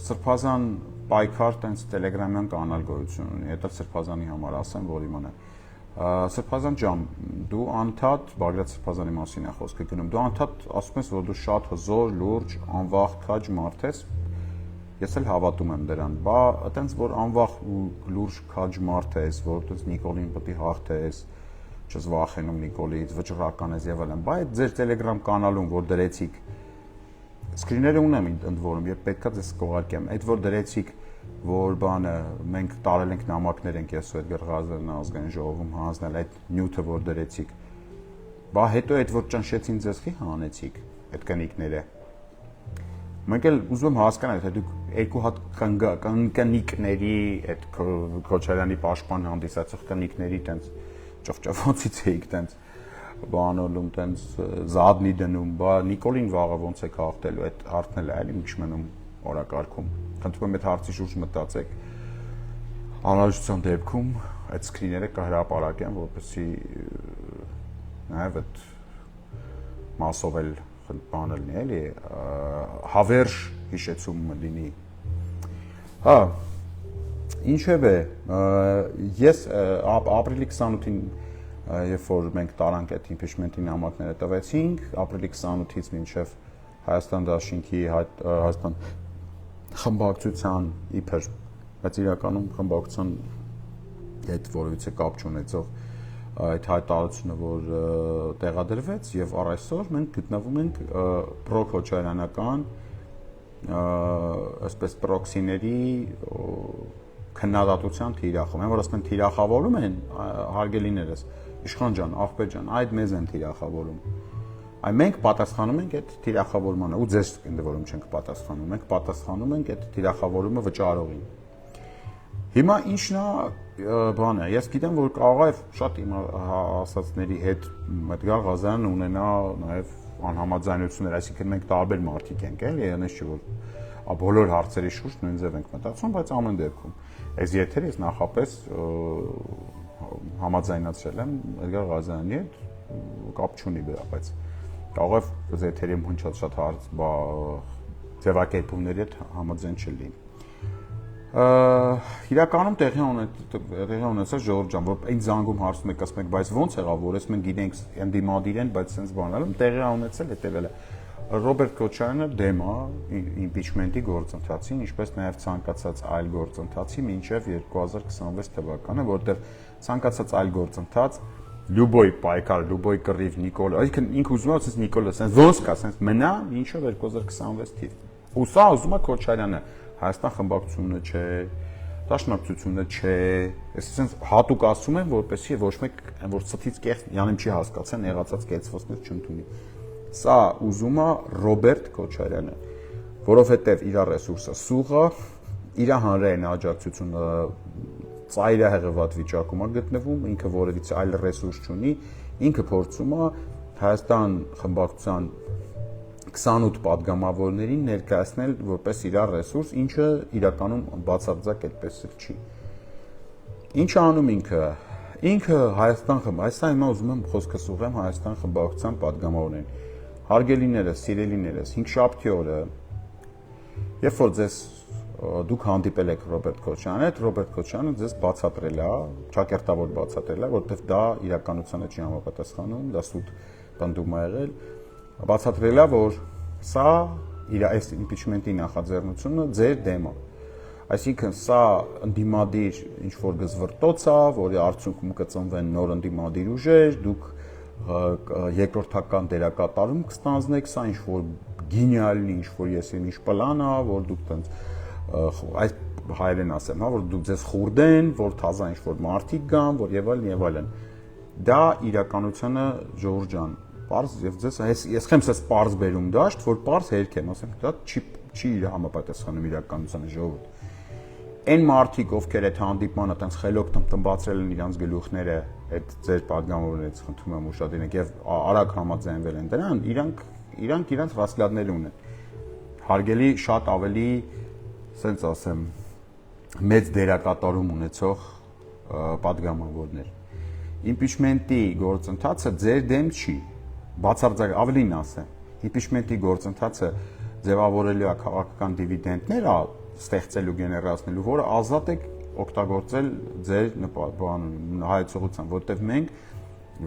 Սրբազան պայքար տենց տելեգրամյան կանալ գոյություն ունի, հետո Սրբազանի համար ասեմ, որ իմանա։ Սրբազան ջան, դու անդադ Բագրատ Սրբազանի մասին է խոսքը գնում։ Դու անդադ ասում ես, որ դու շատ հզոր, լուրջ, անվախ քաջ մարդ ես։ Ես էլ հավատում եմ դրան։ Բա այտենց որ անվախ ու լուրջ քաջ մարդ ես, որ դու Նիկոլին պետք է հաղթես, չես վախենում Նիկոլից, վճռական ես եւ այլն։ Բա այդ ձեր Telegram կանալում, որ դրեցիք սկրիները ունեմ ընդ որում, երբ պետքա ձեզ կողարկեմ, այդ որ դրեցիք, որ բանը մենք տարել ենք նամակներ ենք ես ու Էդգար Ղազարն ազգային ժողովում հանձնել այդ նյութը որ դրեցիք։ Բա հետո այդ որ ճնշեցին ձեզ խի հանեցիք այդ կնիկները։ Մենք էլ ուզում եմ հասկանալ, թե դուք երկու հատ կնիկների այդ Քոչարյանի պաշտպան հանդիսացող կնիկների տենց ճողճավոցից էիք տենց բանոլում տենց զադնի դնում, բա Նիկոլին վաղը ոնց է հաղթելու, այդ հարցն էլ է, էլի ինչ մնում օրակարգում։ Խնդրում եմ այդ հարցի շուրջ մտածեք։ Անհրաժեշտության դեպքում այդ սկրիները կհրապարակեն, որպեսզի նաև այդ մասով էլ բանը լինի, էլի հավերժ հիշեցում լինի։ Հա, ինչև է, ես ապրիլի 28-ին երբ որ մենք տարանք այդ impeachment-ի նամակները տվեցինք, ապրիլի 28-ից մինչև Հայաստան դաշինքի Հայաստան խմբակցության իբր, բայց իրականում խմբակցության հետ որևիցե կապ չունեցող այդ հայտարարությունը, որ տեղադրվեց եւ առ այսօր մենք գտնվում ենք պրոքոչարանական այսպես պրոքսիների քննադատության թիրախում, որ ասում են թիրախավորում են հարգելիներս, իշխան ջան, աղբեր ջան, այդ մեզ են թիրախավորում։ Այ մենք պատասխանում ենք այդ թիրախավորմանը, ու ձեզ ընդ որում չենք պատասխանում, մենք պատասխանում ենք այդ թիրախավորումը վճարողին։ Հիմա ինչն է բանը, ես գիտեմ, որ կարող է շատ իմ ասածների հետ Էդգար Ղազարյանն ունենա նաև անհամաձայնություններ, այսինքն մենք տարբեր մարդիկ ենք, էլի, այնպես չէ, որ բոլոր հարցերի շուրջ նույն ձև ենք մտածում, բայց ամեն դեպքում այս եթերը ես նախապես համաձայնացրել եմ Էդգար Ղազարյանի հետ, կապ չունի դրա, բայց կարող է եթերի հնչած շատ հարց ձևակերպումների հետ համաձայն չլինի։ Իրականում տեղի ունեցած Ժողովուրդ ջան, որ այն զանգում հարցում եք, ասում եք, բայց ո՞նց եղավ, որ ես մենք գիտենք ընդդիմադիր են, բայց sense բանալում տեղի ունեցել հետևել է։ Ռոբերտ Քոչարյանը դեմ է impeachment-ի գործընթացին, ինչպես նաև ցանկացած այլ գործընթացի մինչև 2026 թվականը, որտեղ ցանկացած այլ գործընթաց լյուբոյ պայքար, լյուբոյ կռիվ Նիկոլ, այսինքն ինքը ուզում է ասես Նիկոլը, sense ոնց կա, sense մնա մինչև 2026 թիվ։ Ու սա ուզում է Քոչարյանը, Հայաստան խմբակցությունը չէ, Դաշնակցությունը չէ, այսինքն հատուկ ասում են, որպեսզի ոչ մեկ որ ցտից կեղծ յանում չի հասկացան եղածած կեցվածքներ չընդունի։ Սա ուզում է Ռոբերտ Քոչարյանը, որովհետև իր ռեսուրսը սուղ է, իր հանրային աջակցությունը ծայրահեղված վիճակում է գտնվում, ինքը որևիցե այլ ռեսուրս չունի, ինքը փորձում է Հայաստան խմբակցության 28 падգամավորներին ներկայացնել որպես իր ռեսուրս, ինչը իրականում բացարձակ այդպես չի։ Ինչ անում ինքը։ Ինքը Հայաստան խմբակցության, հիմա ուզում եմ խոսքս ուղղեմ Հայաստան խմբակցության падգամավորներին։ Հարգելիներս, սիրելիներս, 5-շաբթի օրը, երբ որ դուք հանդիպել եք Ռոբերտ Քոչարյանին, այդ Ռոբերտ Քոչարյանը ձեզ բացատրել է, ճակերտավոր բացատրել է, որովհետև դա իրականությանը չի համապատասխանում, դա սուտ պնդում է եղել, բացատրել է, որ սա իր այս impeachment-ի նախաձեռնությունը ձեր դեմ է։ Այսինքն սա ընդդիմադիր ինչ որ գզվրտոց է, որի արդյունքում կծնվեն նոր ընդդիմադիր ուժեր, դուք երկրորդական դերակատարում կստանձնեք, սա ինչ որ գենիալնի, ինչ որ ես ինչ պլան է, որ դուք տենց այս հայերեն ասեմ, հա, որ դուք ձեզ խուրդեն, որ թազա ինչ որ մարդիկ գան, որ եւ այլն։ Դա իրականությունը Ժողովուրդ ջան, պարզ եւ ձեզ ես խեմ սես պարզ բերում դաշտ, որ պարզ հերք եմ, ասեմ, դա չի իր համապատասխանում իրականությանը Ժողովուրդ։ Այն մարդիկ, ովքեր այդ հանդիպմանը տենց խելոք տնբացրել են իրանց գլուխները, այդ ձեր падգամավորներից խնդրում եմ ուշադրեք եւ արագ համաձայնվել են դրան, իրանք իրանց ռասկլադներ ունեն։ Հարգելի շատ ավելի, ասենց ասեմ, մեծ դերակատարում ունեցող падգամավորներ։ Impeachment-ի գործընթացը ձեր դեմ չի, բացարձակ ավելին ասեմ, impeachment-ի գործընթացը ձևավորելու է քաղաքական դիվիդենդներ, ստեղծելու գեներացնելու, որը ազատ եք օգտագործել ձեր հայեցողության, որտեղ մենք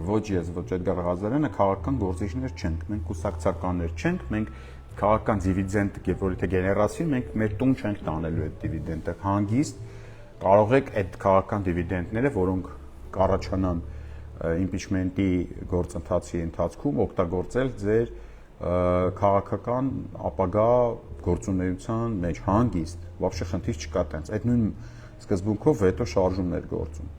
ոչ ես, ոչ Էդգար Ղազարյանը քաղաքական գործիչներ չենք, մենք կուսակցականներ չենք, մենք քաղաքական դիվիդենդ, որ եթե գեներացվի, մենք մեր տուն չենք տանելու այդ դիվիդենդը, հանգիստ կարող եք այդ քաղաքական դիվիդենդները, որոնք կառաջանան impeachment-ի գործընթացի ընթացքում օգտագործել ձեր քաղաքական ապագա գործունեության մեջ հանգիստ, вообще խնդիր չկա տենց, այդ նույն սկզբունքով վետո շարժումներ գործում։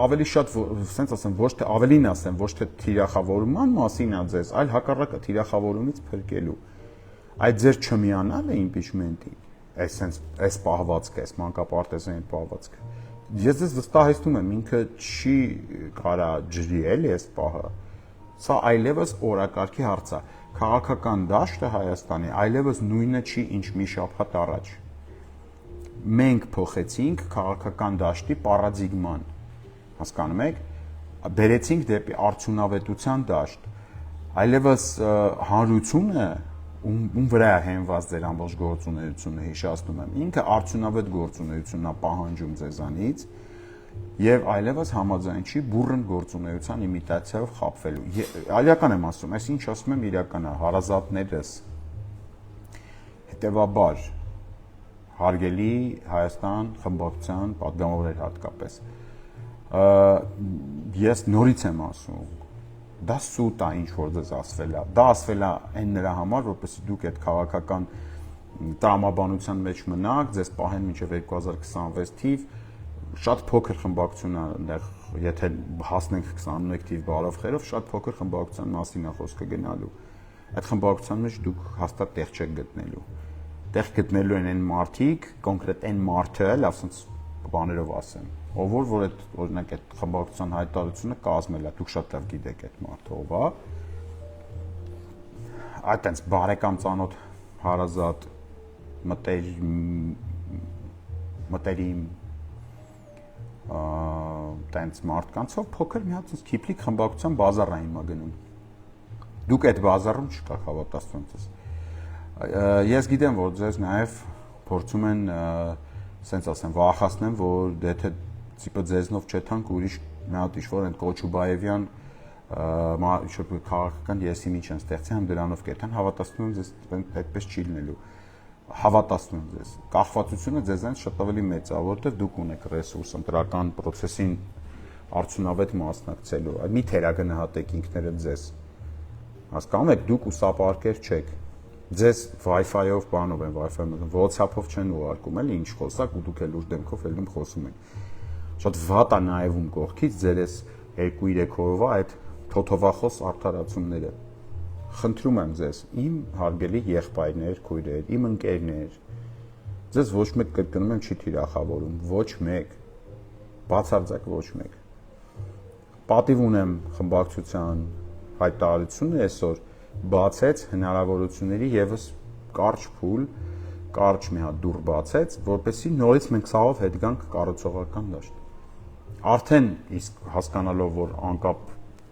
Ավելի շատ, ասենց ասեմ, ոչ թե ավելին ասեմ, ոչ թե թիրախավորման մասին է ձեզ, այլ հակառակը թիրախավորումից փրկելու։ Այդ ձեր չմիանալը impeachment-ի, այս պահվածքը, այս մանկապարտեզային պահվածքը, ես ես վստահեցնում եմ ինքը չի կարա ջրի էլի այս պահը։ Սա այլևս օրակարգի հարց է։ Քաղաքական դաշտը Հայաստանի այլևս նույնը չի, ինչ մի շաբաթ առաջ։ Մենք փոխեցինք քաղաքական դաշտի պարադիգման, հասկանում եք, բերեցինք դեպի արդյունավետության դաշտ, այլևս հանրությունը, ում վրա է հենված ձեր ամբողջ գործունեությունը, հիշեցնում եմ, ինքը արդյունավետ գործունեությունն է պահանջում ձեզանից եւ այլևս համաձայն չի բուրըն գործունեության իմիտացիայով խապվելու։ Իրական եմ ասում, այս ինչ ասում եմ իրական է, հարազատներս հետեւաբար հարգելի Հայաստան խմբակցության պատգամավորներ հատկապես ես նորից եմ ասում, դա սուտ է ինչ որ ձեզ ասվել է, դա ասվել է այն նրա համար, որպեսզի դուք այդ քաղաքական տրամաբանության մեջ մնաք, ձեզ պահեն մինչև 2026 թիվ, շատ փոքր խմբակցություն է այնտեղ, եթե հասնենք 21 թիվ բարով խերով, շատ փոքր խմբակցության մասին է խոսքը գնալու։ Այդ խմբակցության մեջ դուք հաստատ տեղ չեք գտնելու։ Տեղ գտնելու են այն մարդիկ, կոնկրետ այն մարդը, լավ ասած բաներով ասեմ, ով որ այդ օրինակ այդ խմբակցության հայտարարությունը կազմել է, դուք շատ լավ գիտեք այդ մարդը ով է։ Այդտենց բարեկամ ծանոթ հարազատ մտերիմ տենց մարդկանցով փոքր մի հատ քիփլիկ խմբակցության բազար է հիմա գնում։ Դուք այդ բազարում չկաք հավատացնում ես։ Ես գիտեմ, որ ձեզ նաև փորձում են սենց ասեմ, վախացնեմ, որ դե թե տիպը ձեզնով չեթանք ուրիշ մի հատ ինչ-որ են Կոչուբաևյան ինչ-որ քաղաքական եսի միջ են ստեղծի, համ դրանով կետան, հավատացնում եմ ձեզ այդպես չի լինելու։ Հավատացնում եմ ձեզ։ Կախվածությունը ձեզանից շատ ավելի մեծ է, որովհետև դուք ունեք ռեսուրս ընտրական process-ին արդյունավետ մասնակցելու։ Մի թերագնահատեք ինքներդ ձեզ։ Հասկանում եք, դուք ուսապարկեր չեք։ Ձեզ Wi-Fi-ով բանով են, Wi-Fi-ով, WhatsApp-ով չեն ուղարկում, էլի ինչ խոսակ ու դուք էլ ուժ դեմքով ելնում խոսում եք։ Շատ վատ է նայվում կողքից ձեր այս 2-3 օրվա այդ թոթովախոս արդարացումները։ Խնդրում եմ ձեզ, իմ հարգելի եղբայրներ, քույրեր, իմ ընկերներ, ձեզ ոչ մեկ կրկնում եմ չի թիրախավորում, ոչ մեկ, բացարձակ ոչ մեկ։ Պատիվ ունեմ խմբակցության հայտարարությունը այսօր բացեց հնարավորությունների եւս կարճ փուլ, կարճ մի հատ դուռ բացեց, որպեսզի նորից մենք սաղով հետ գանք կառուցողական դաշտ։ Արդեն իսկ հասկանալով, որ անկապ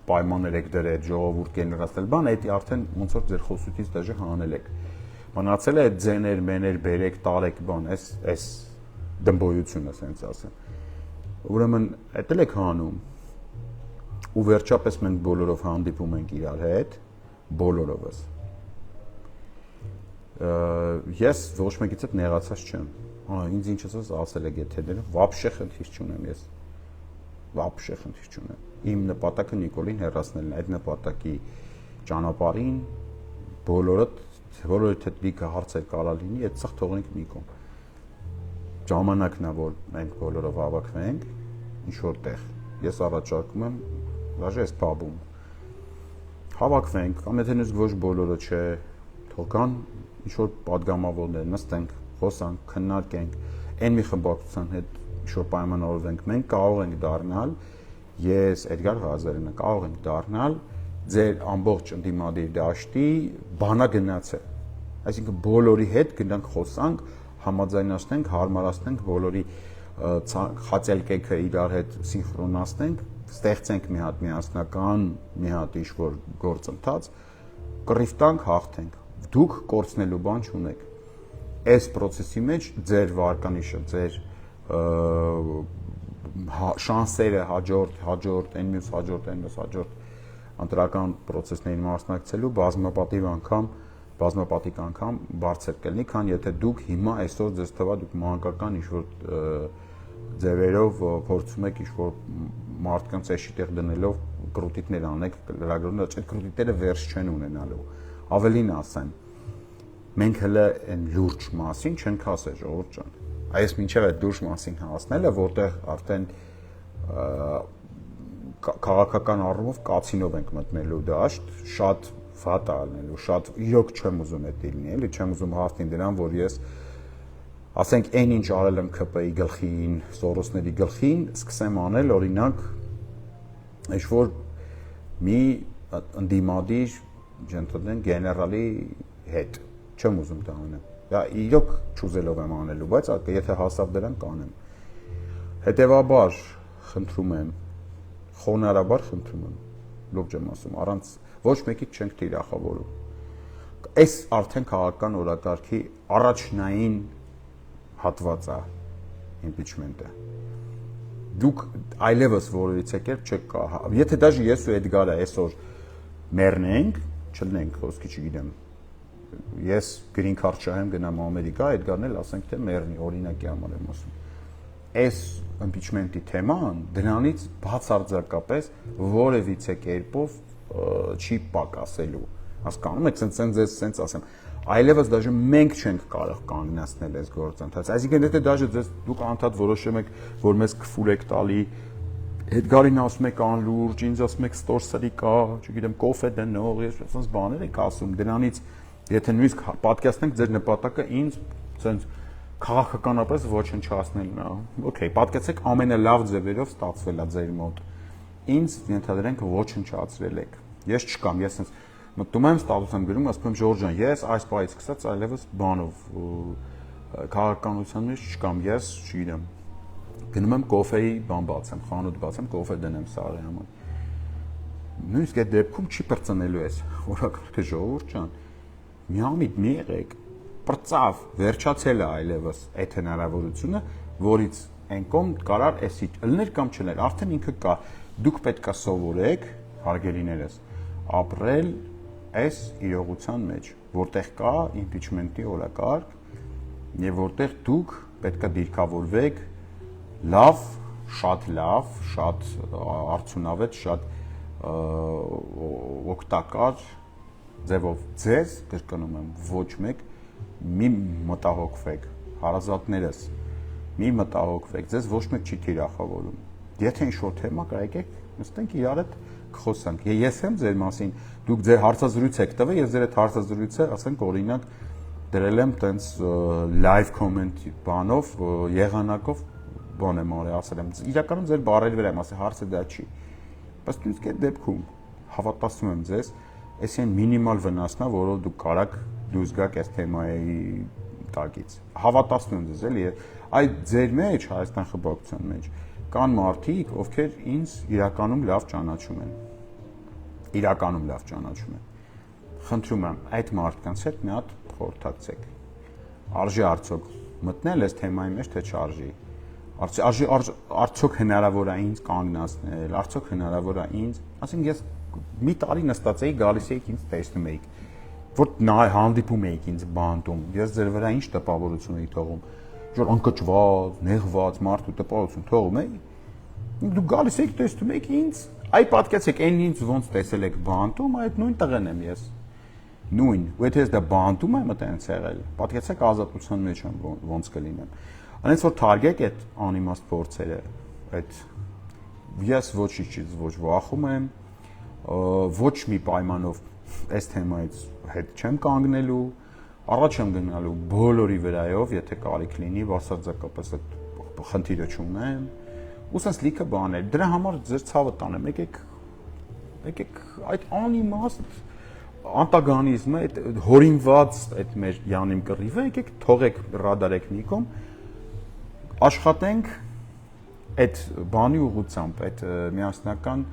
պայմաններ եք դրել ժողովուրդ կենրացնել, բան էդի արդեն ոնց որ ձեր խոսությունից դժը հանել եք։ Մնացել է այդ ձեներ, մեներ, բերեք, տարեք, բան, այս դմբոյությունը, ասենց ասեմ։ Ուրեմն էդ էլ եք հանում։ Ու վերջապես մենք բոլորով հանդիպում ենք իրար հետ, բոլորովս։ Ես ոչ մեկից հետ նեղացած չեմ։ Ինձ ինչ ասել եք եթերները, վաբշե խնդիր չունեմ ես։ Վաբշե խնդիր չունեմ։ Իմ նպատակը Նիկոլին հեռացնելն է, այդ նպատակի ճանապարհին բոլորը թե լիքը հարցեր կարա լինի, այդ սա թողենք մի կողմ։ Ժամանակն է, որ մենք բոլորով հավաքվենք ինչ որտեղ։ Ես առաջարկում եմ դաժե այս պաբում հավաքվենք, կամ եթե նույնիսկ ոչ բոլորը չէ, թողան ինչ որ պատգամավորներ նստենք, խոսանք, քննարկենք, այն մի խմբակցության հետ ինչ որ պայմանավորվենք, մենք կարող ենք դառնալ, ես Էդգար Ղազարյանը կարող ենք դառնալ ձեր ամբողջ ընդդիմադիր դաշտի բանագնացը։ Այսինքն բոլորի հետ գնանք խոսանք, համաձայնացնենք, հարմարացնենք բոլորի խացելկեքը իրար հետ սինխրոնացնենք, ստեղծենք մի հատ միասնական, մի հատ ինչ-որ գործընթաց, կռիվ տանք, հաղթենք։ Դուք կորցնելու բան չունեք։ Այս process-ի մեջ ձեր վարկանիշը, ձեր շանսերը հաջորդ, այն մյուս հաջորդ ընտրական process-ներին մասնակցելու բազմապատիկ անգամ բարձր կլինի, քան եթե դուք հիմա այսօր ձեզ թվա դուք մանկական ինչ-որ ձևերով փորձում եք ինչ-որ մարդկանց էշի տեղ դնելով կրուտիկներ անեք, լրագրողներ, այդ կրուտիկները վերջ չեն ունենալու։ Ավելին ասեմ, մենք հələ այն լուրջ մասին չենք ասել, ժողովուրդ ջան։ Այս մինչև այդ լուրջ մասին հասնելը, որտեղ արդեն քաղաքական առումով կացինով ենք մտնելու դաշտ, շատ վատ է լինելու, շատ իրոք չեմ ուզում այդ լինի, էլի չեմ ուզում հասնի դրան, որ ես ասենք այն ինչ արել եմ ԿՊ-ի գլխին, Սորոսների գլխին, սկսեմ անել օրինակ ինչ-որ մի ընդդիմադիր ջենտլմեն գեներալի հետ, չեմ ուզում դա անեմ, դա իրոք չուզելով եմ անելու, բայց եթե հասավ դրան կանեմ, հետևաբար խնդրում եմ, խոնարհաբար խնդրում եմ, լուրջ եմ ասում, առանց ոչ մեկից չենք թիրախավորում, այս արդեն քաղաքական օրակարգի առաջնային հատված է impeachment-ը։ Դուք այլևս որևիցե կերպ չեք կա։ Եթե դաժե ես ու Էդգարը այսօր մեռնենք, չլնենք, խոսքի չգիտեմ։ Ես green card շահեմ գնամ Ամերիկա, Էդգարն էլ ասենք թե մեռնի, օրինակի համար եմ ասում։ Այս impeachment-ի թեման դրանից բացարձակապես որևիցե կերպով չի պակասելու։ Հասկանում եք, սենց ասեմ, այլևս դաժե մենք չենք կարող կանգնեցնել այս գործընթացը։ Այսինքն եթե դաժե դուք անդադ որոշում եք, որ մեզ քֆուր եք տալի, Էդգարին ասում եք անլուրջ, ինձ ասում եք ստորսրի կա, չգիտեմ, կոֆե դնող, ես ասած բաներ եք ասում, դրանից եթե նույնիսկ պատկերացնենք ձեր նպատակը ինձ սենց քաղաքականապես ոչնչացնելն է։ Okay, պատկերացեք ամենալավ ձևերով ստացվել է ձեր մոտ։ Ինձ ենթադրենք ոչնչացրել եք։ Ես չկամ, ես սենց մտնում եմ, ստատուս եմ գրում, ասում եմ Ժորժ ջան, ես այս պահից սկսած այլևս բանով քաղաքականության մեջ չկամ, ես չգիտեմ։ Գնում եմ կոֆեի բան բացեմ, խանութ բացեմ, կոֆե դնեմ սարի համար։ Նույնիսկ այդ դեպքում չի բրծնելու էս։ Օրակարգ թե Ժողովուրդ ջան, միամիտ մի եղեք, բրծավ, վերջացել է այլևս այդ հնարավորությունը, որից այն կողմ կարար էսի ըլներ կամ չլներ, արդեն ինքը կա։ Դուք պետք է սովորեք, հարգելիներս, ապրել այս իրողության մեջ, որտեղ կա impeachment-ի օրակարգ եւ որտեղ դուք պետք է դիրքավորվեք լավ, շատ արդյունավետ, շատ օգտակար ձևով ձեզ կրկնում եմ ոչ մեկ մի մտահոգվեք, հարազատներս մի մտահոգվեք, ձեզ ոչ մեկ չի թիրախավորում։ Եթե ինչ-որ թեմա կա, եկեք նստենք իրար հետ խոսանք։ Ես եմ ձեր մասին, դուք ձեր հարցազրույց եք տվել, ես ձեր այդ հարցազրույցը, ասենք օրինակ դրել եմ տենց live comment բանով, եղանակով բան եմ արել, ասել եմ, իրականում ձեր բարերի վրա եմ ասել, հարցը դա չի։ Բայց դուք այդ դեպքում հավատացում եմ ձեզ, այս այն մինիմալ վնասն է, որով դուք կարաք դուրս գաք այս թեմայի տակից։ Հավատացնում եմ ձեզ, էլի, այդ ձեր մեջ, Հայաստան խմբակցության մեջ կան մարդիկ, ովքեր ինձ իրականում լավ ճանաչում են։ Իրականում լավ ճանաչում են։ Խնդրում եմ, այդ մարդկանց հետ մի հատ խորհրդակցեք։ Արժի արդյոք մտնել այս թեմայի մեջ, թե չարժի։ Արդյոք հնարավոր է ինձ կանգնացնել, արդյոք հնարավոր է ինձ, ասենք ես մի տարի նստած էի, գալիս էիք ինձ տեսնում էիք, որ հանդիպում էիք ինձ բանտում, ես ձեր վրա ինչ տպավորություն էի թողում, որ անկճված, նեղված մարդու տպավորություն թողում էի, դուք գալիս եք տեսնում եք ինձ, այ պատկերացեք, այն ինձ ոնց տեսել եք բանտում, այդ նույն տղեն եմ ես, նույն, ու եթե ես դա բանտում եմ այդպես եղել, պատկերացեք ազատության մեջ եմ ոնց կլինեմ, այնց որ թարգեք այդ անիմաստ փորձերը, այդ ես ոչինչից ոչ վախում եմ, ոչ մի պայմանով այս թեմայից հետ չեմ կանգնելու, առաջ եմ գնալու բոլորի վրայով, եթե կարիք լինի, բացարձակապես այդ խնդիրը չունեմ, ու սենց լիքը բաներ, դրա համար ձեր ցավը տանեմ, եկեք այդ անիմաստ անտագոնիզմը, այդ հորինված այդ մեր յանիմ կռիվը, եկեք թողեք ռադարեք մի կողմ, աշխատենք այդ բանի ուղղությամբ, այդ միասնական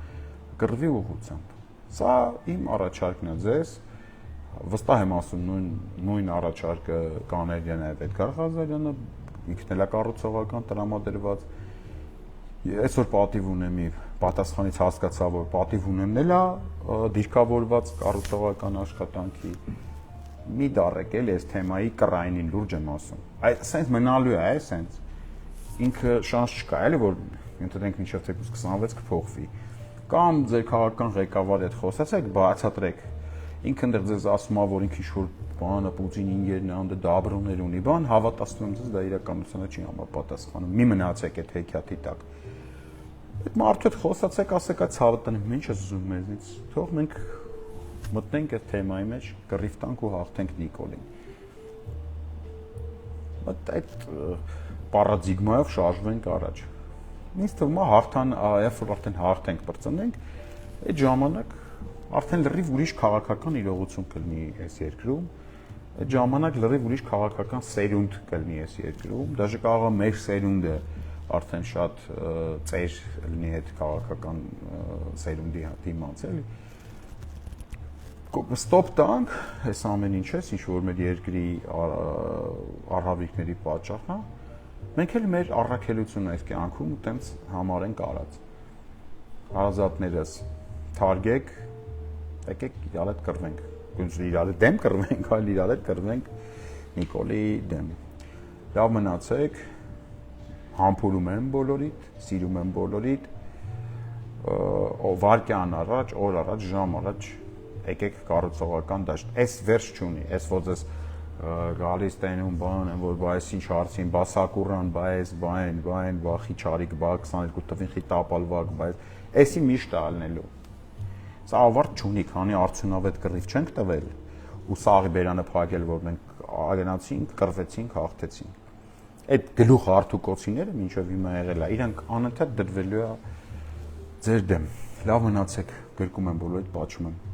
կռվի ուղղությամբ։ Սա իմ առաջարկն է ձեզ, վստահ եմ ասում նույն առաջարկը կաներ նաև Էդգար Ղազարյանը, ինքն էլ է կառուցողական տրամադրված։ Այսօր պատիվ ունեմ պատասխանից հասկացա, որ պատիվ ունեմն էլ է դիրքավորված կառուցողական աշխատանքի։ Մի դարեք էլ այս թեմայի կռայնին լուրջ եմ ասում։ Այդ սենց մնալու է, սենց ինքը շանս չկա, էլի որ ընդդենք մինչև թեկուզ 26 կփոխվի։ Կամ ձեր քաղաքական ղեկավարի հետ խոսացեք, բացատրեք։ Ինքը ընդեղ ձեզ ասում է, որ ինքը ինչ-որ բանը Պուտին ինգերն է, անդը դաբրոներ ունի, բան, հավատացնում եմ ձեզ, դա իրականությանը չի համապատասխանում։ Մի մնացեք այդ հեքիաթի տակ։ Այդ մարդու հետ խոսացեք, ասեք, այդ ցավը տնեմ, ինչ ես ուզում մեզնից։ Թող մենք մտնենք այդ թեմայի մեջ, կռիվ տանք ու հաղթենք Նիկոլին։ այդ պարադիգմայով շարժվենք առաջ։ Ինձ թվում է հարթան, երբ որ արդեն հաղթենք, բրծնենք, այդ ժամանակ արդեն լրիվ ուրիշ քաղաքական իրողություն կլինի այս երկրում, այդ ժամանակ լրիվ ուրիշ քաղաքական սերունդ կլինի այս երկրում, դաժե կարող է մեր սերունդը արդեն շատ ծեր լինի այդ քաղաքական սերունդի դիմաց, էլի։ Ստոպ տանք, այս ամեն ինչ էս, ինչ որ մեր երկրի արհավիրքների պատճառն է, մենք էլ մեր առաքելությունը այս կյանքում տենց համարենք արած։ Հարազատներս թարգեք, եկեք իրար հետ կռվենք, իրար հետ դեմ կռվենք, այլ իրար հետ կռվենք Նիկոլի դեմ։ Լավ մնացեք, համբուրում եմ բոլորիդ, սիրում եմ բոլորիդ, վարկյան առաջ, օր առաջ, ժամ առաջ եկեք կառուցողական դաշտ, այս վերջ չունի, այս որ ես գալիս տենում բան եմ, որ բայս ինչ հարցին, բա սակուրան, բայս, բայն, բախի չարիք, բա 22 տվին խի տապալվակ, բայց էսի միշտ ալնելու։ Սա ավարտ չունի, քանի արդյունավետ կռիվ չենք տվել ու սաղի բերանը փակել, որ մենք ագնացինք, կռվեցինք, հաղթեցինք։ Այդ գլուխ հարթուկոցիները մինչև հիմա եղել է, իրանք անընդհատ դրվելու է ձեր դեմ։ Լավ մնացեք, գրկում եմ բոլորիդ, պատժում եմ։